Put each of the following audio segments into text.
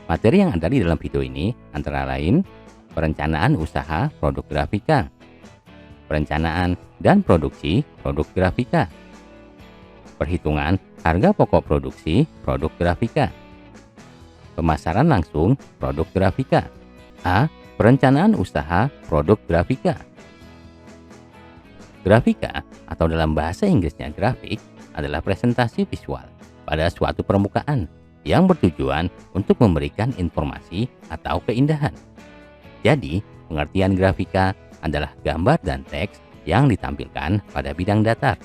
Materi yang ada di dalam video ini antara lain perencanaan usaha produk grafika, perencanaan dan produksi produk grafika, perhitungan harga pokok produksi produk grafika, pemasaran langsung produk grafika. A. Perencanaan usaha produk grafika. Grafika atau dalam bahasa Inggrisnya grafik adalah presentasi visual pada suatu permukaan yang bertujuan untuk memberikan informasi atau keindahan. Jadi, pengertian grafika adalah gambar dan teks yang ditampilkan pada bidang datar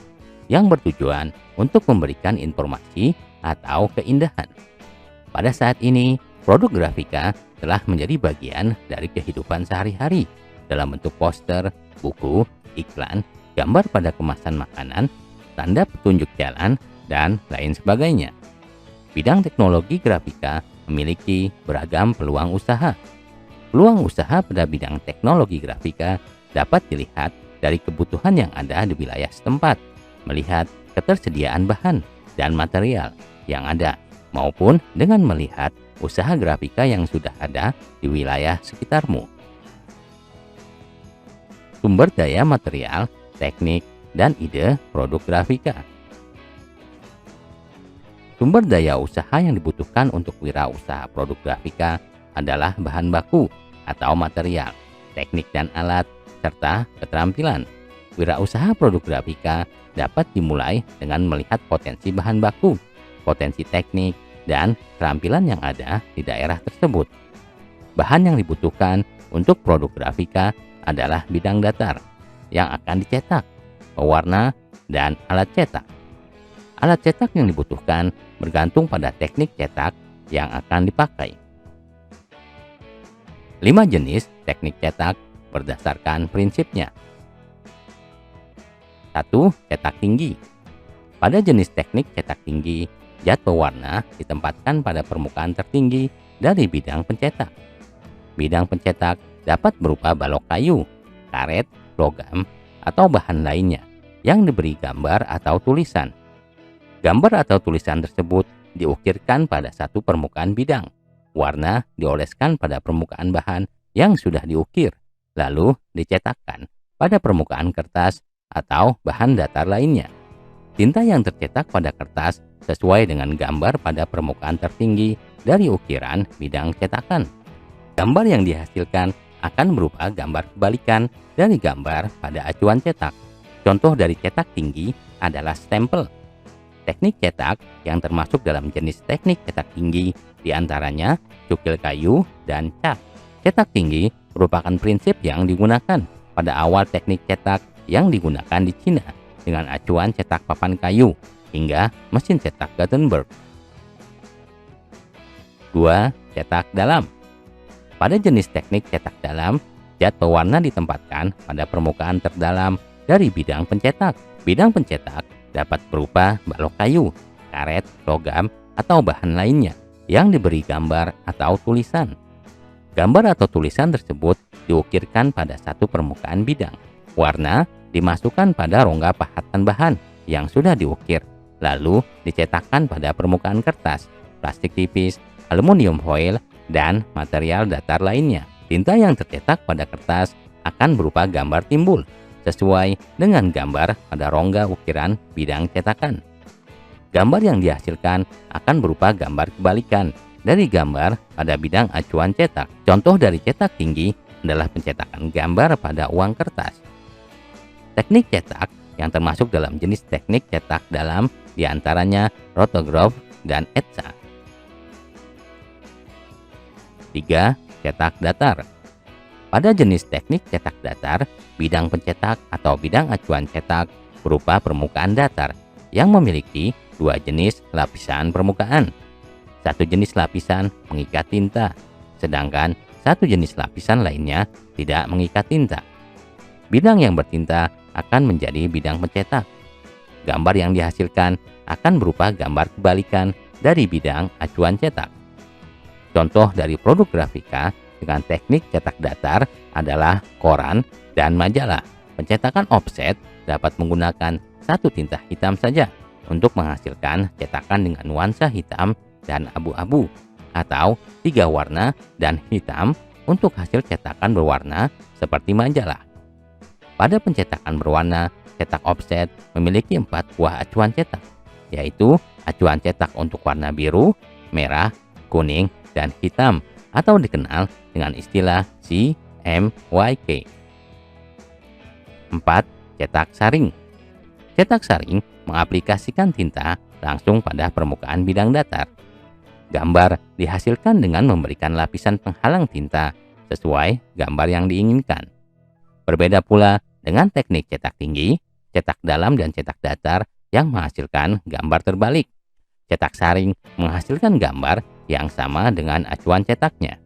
yang bertujuan untuk memberikan informasi atau keindahan. Pada saat ini, produk grafika telah menjadi bagian dari kehidupan sehari-hari dalam bentuk poster, buku, iklan, gambar pada kemasan makanan, tanda petunjuk jalan, dan lain sebagainya. Bidang teknologi grafika memiliki beragam peluang usaha. Peluang usaha pada bidang teknologi grafika dapat dilihat dari kebutuhan yang ada di wilayah setempat, melihat ketersediaan bahan dan material yang ada, maupun dengan melihat usaha grafika yang sudah ada di wilayah sekitarmu. Sumber daya material, teknik, dan ide produk grafika. Sumber daya usaha yang dibutuhkan untuk wirausaha produk grafika adalah bahan baku atau material, teknik dan alat, serta keterampilan. Wirausaha produk grafika dapat dimulai dengan melihat potensi bahan baku, potensi teknik, dan keterampilan yang ada di daerah tersebut. Bahan yang dibutuhkan untuk produk grafika adalah bidang datar yang akan dicetak, pewarna, dan alat cetak. Alat cetak yang dibutuhkan bergantung pada teknik cetak yang akan dipakai. 5 jenis teknik cetak berdasarkan prinsipnya. 1. Cetak tinggi. Pada jenis teknik cetak tinggi, zat pewarna ditempatkan pada permukaan tertinggi dari bidang pencetak. Bidang pencetak dapat berupa balok kayu, karet, logam, atau bahan lainnya yang diberi gambar atau tulisan. Gambar atau tulisan tersebut diukirkan pada satu permukaan bidang. Warna dioleskan pada permukaan bahan yang sudah diukir, lalu dicetakkan pada permukaan kertas atau bahan datar lainnya. Tinta yang tercetak pada kertas sesuai dengan gambar pada permukaan tertinggi dari ukiran bidang cetakan. Gambar yang dihasilkan akan berupa gambar kebalikan dari gambar pada acuan cetak. Contoh dari cetak tinggi adalah stempel. Teknik cetak yang termasuk dalam jenis teknik cetak tinggi diantaranya cukil kayu dan cat. Cetak tinggi merupakan prinsip yang digunakan pada awal teknik cetak yang digunakan di Cina dengan acuan cetak papan kayu hingga mesin cetak Gutenberg. 2. Cetak dalam. Pada jenis teknik cetak dalam, zat pewarna ditempatkan pada permukaan terdalam dari bidang pencetak. Bidang pencetak dapat berupa balok kayu, karet, logam, atau bahan lainnya yang diberi gambar atau tulisan. Gambar atau tulisan tersebut diukirkan pada satu permukaan bidang. Warna dimasukkan pada rongga pahatan bahan yang sudah diukir, lalu dicetakkan pada permukaan kertas, plastik tipis, aluminium foil, dan material datar lainnya. Tinta yang tercetak pada kertas akan berupa gambar timbul sesuai dengan gambar pada rongga ukiran bidang cetakan. Gambar yang dihasilkan akan berupa gambar kebalikan dari gambar pada bidang acuan cetak. Contoh dari cetak tinggi adalah pencetakan gambar pada uang kertas. Teknik cetak yang termasuk dalam jenis teknik cetak dalam diantaranya rotograf dan etsa. 3. Cetak datar. Pada jenis teknik cetak datar, bidang pencetak atau bidang acuan cetak berupa permukaan datar yang memiliki 2 jenis lapisan permukaan. Satu jenis lapisan mengikat tinta, sedangkan satu jenis lapisan lainnya tidak mengikat tinta. Bidang yang bertinta akan menjadi bidang pencetak. Gambar yang dihasilkan akan berupa gambar kebalikan dari bidang acuan cetak. Contoh dari produk grafika dengan teknik cetak datar adalah koran dan majalah. Pencetakan offset dapat menggunakan satu tinta hitam saja untuk menghasilkan cetakan dengan nuansa hitam dan abu-abu. atau 3 warna dan hitam untuk hasil cetakan berwarna seperti majalah. Pada pencetakan berwarna, cetak offset memiliki 4 buah acuan cetak, yaitu acuan cetak untuk warna biru, merah, kuning, dan hitam atau dikenal dengan istilah CMYK. 4. Cetak saring. Cetak saring mengaplikasikan tinta langsung pada permukaan bidang datar. Gambar dihasilkan dengan memberikan lapisan penghalang tinta sesuai gambar yang diinginkan. Berbeda pula dengan teknik cetak tinggi, cetak dalam, dan cetak datar yang menghasilkan gambar terbalik. Cetak saring menghasilkan gambar yang sama dengan acuan cetaknya.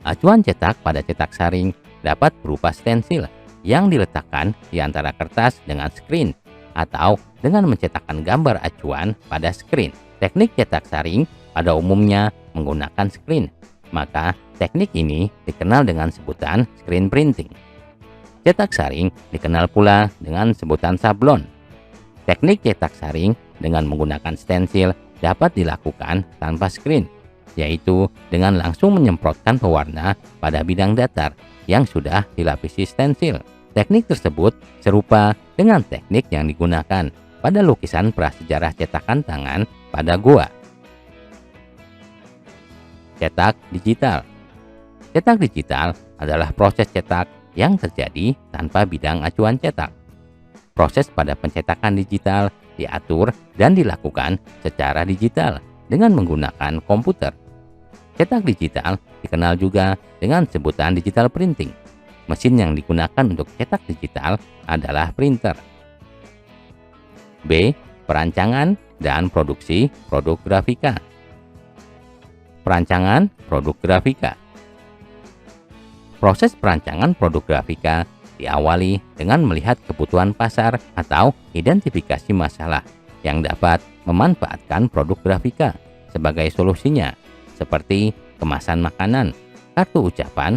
Acuan cetak pada cetak saring dapat berupa stensil yang diletakkan di antara kertas dengan screen atau dengan mencetakkan gambar acuan pada screen. Teknik cetak saring pada umumnya menggunakan screen, maka teknik ini dikenal dengan sebutan screen printing. Cetak saring dikenal pula dengan sebutan sablon. Teknik cetak saring dengan menggunakan stensil dapat dilakukan tanpa screen, yaitu dengan langsung menyemprotkan pewarna pada bidang datar yang sudah dilapisi stensil. Teknik tersebut serupa dengan teknik yang digunakan pada lukisan prasejarah cetakan tangan pada goa. Cetak digital. Cetak digital adalah proses cetak yang terjadi tanpa bidang acuan cetak. Proses pada pencetakan digital diatur dan dilakukan secara digital dengan menggunakan komputer. Cetak digital dikenal juga dengan sebutan digital printing. Mesin yang digunakan untuk cetak digital adalah printer. B. Perancangan dan produksi produk grafika. Perancangan produk grafika. Proses perancangan produk grafika diawali dengan melihat kebutuhan pasar atau identifikasi masalah yang dapat memanfaatkan produk grafika sebagai solusinya, seperti kemasan makanan, kartu ucapan,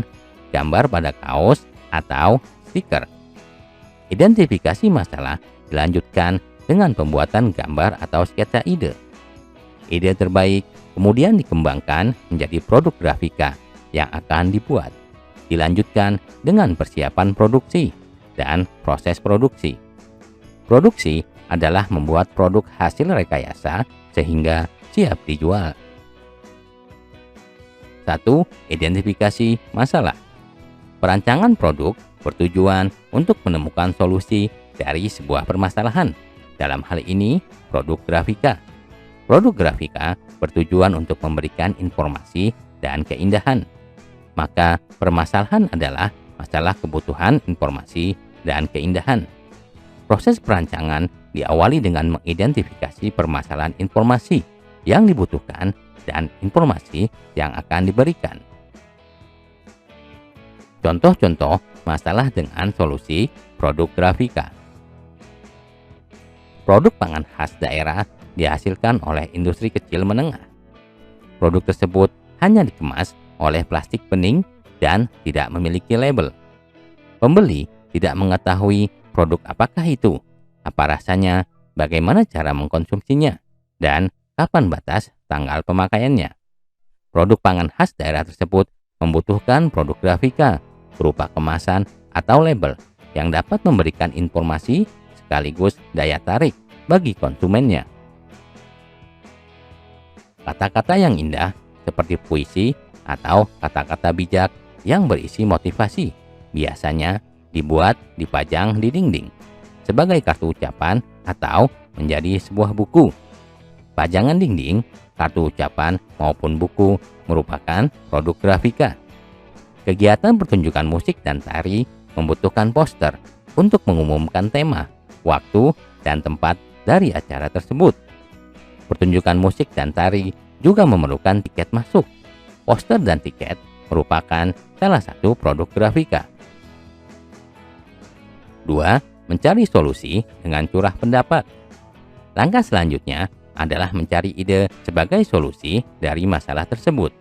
gambar pada kaos, atau stiker. Identifikasi masalah dilanjutkan dengan pembuatan gambar atau sketsa ide. Ide terbaik kemudian dikembangkan menjadi produk grafika yang akan dibuat. Dilanjutkan dengan persiapan produksi dan proses produksi. Produksi adalah membuat produk hasil rekayasa sehingga siap dijual. 1. Identifikasi masalah. Perancangan produk bertujuan untuk menemukan solusi dari sebuah permasalahan. Dalam hal ini, produk grafika. Produk grafika bertujuan untuk memberikan informasi dan keindahan. Maka permasalahan adalah masalah kebutuhan informasi dan keindahan. Proses perancangan diawali dengan mengidentifikasi permasalahan informasi yang dibutuhkan dan informasi yang akan diberikan. Contoh-contoh masalah dengan solusi produk grafika. Produk pangan khas daerah dihasilkan oleh industri kecil menengah. Produk tersebut hanya dikemas oleh plastik bening dan tidak memiliki label. Pembeli tidak mengetahui produk apakah itu, apa rasanya, bagaimana cara mengkonsumsinya, dan kapan batas tanggal pemakaiannya. Produk pangan khas daerah tersebut membutuhkan produk grafika berupa kemasan atau label yang dapat memberikan informasi sekaligus daya tarik bagi konsumennya. Kata-kata yang indah seperti puisi atau kata-kata bijak yang berisi motivasi biasanya dibuat dipajang di dinding sebagai kartu ucapan atau menjadi sebuah buku. Pajangan dinding, kartu ucapan maupun buku merupakan produk grafika. Kegiatan pertunjukan musik dan tari membutuhkan poster untuk mengumumkan tema, waktu, dan tempat dari acara tersebut. Pertunjukan musik dan tari juga memerlukan tiket masuk. Poster dan tiket merupakan salah satu produk grafika. 2. Mencari solusi dengan curah pendapat. Langkah selanjutnya adalah mencari ide sebagai solusi dari masalah tersebut.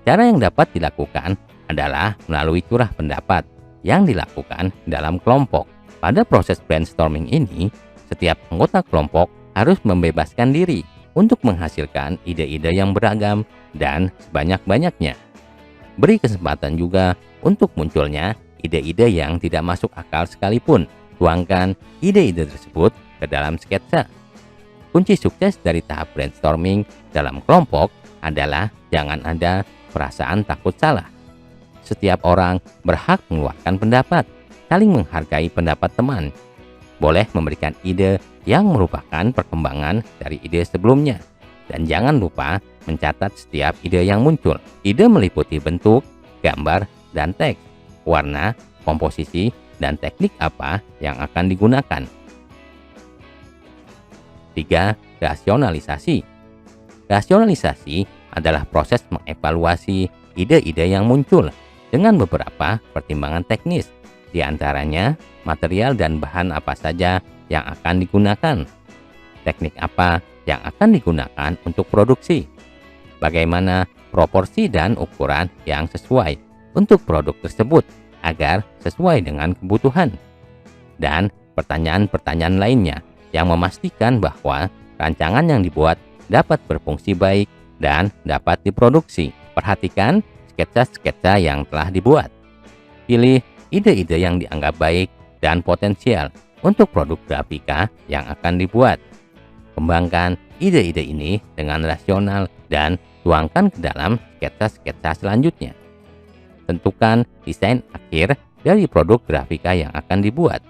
Cara yang dapat dilakukan adalah melalui curah pendapat yang dilakukan dalam kelompok. Pada proses brainstorming ini, setiap anggota kelompok harus membebaskan diri untuk menghasilkan ide-ide yang beragam dan sebanyak-banyaknya. Beri kesempatan juga untuk munculnya ide-ide yang tidak masuk akal sekalipun. Tuangkan ide-ide tersebut ke dalam sketsa. Kunci sukses dari tahap brainstorming dalam kelompok adalah jangan ada perasaan takut salah. Setiap orang berhak mengeluarkan pendapat, saling menghargai pendapat teman. Boleh memberikan ide yang merupakan perkembangan dari ide sebelumnya. Dan jangan lupa mencatat setiap ide yang muncul. Ide meliputi bentuk, gambar, dan teks, warna, komposisi, dan teknik apa yang akan digunakan. 3. Rasionalisasi. Rasionalisasi adalah proses mengevaluasi ide-ide yang muncul dengan beberapa pertimbangan teknis, di antaranya material dan bahan apa saja yang akan digunakan, teknik apa yang akan digunakan untuk produksi, bagaimana proporsi dan ukuran yang sesuai untuk produk tersebut agar sesuai dengan kebutuhan, dan pertanyaan-pertanyaan lainnya yang memastikan bahwa rancangan yang dibuat dapat berfungsi baik dan dapat diproduksi. Perhatikan sketsa-sketsa yang telah dibuat. Pilih ide-ide yang dianggap baik dan potensial untuk produk grafika yang akan dibuat. Kembangkan ide-ide ini dengan rasional dan tuangkan ke dalam sketsa-sketsa selanjutnya. Tentukan desain akhir dari produk grafika yang akan dibuat.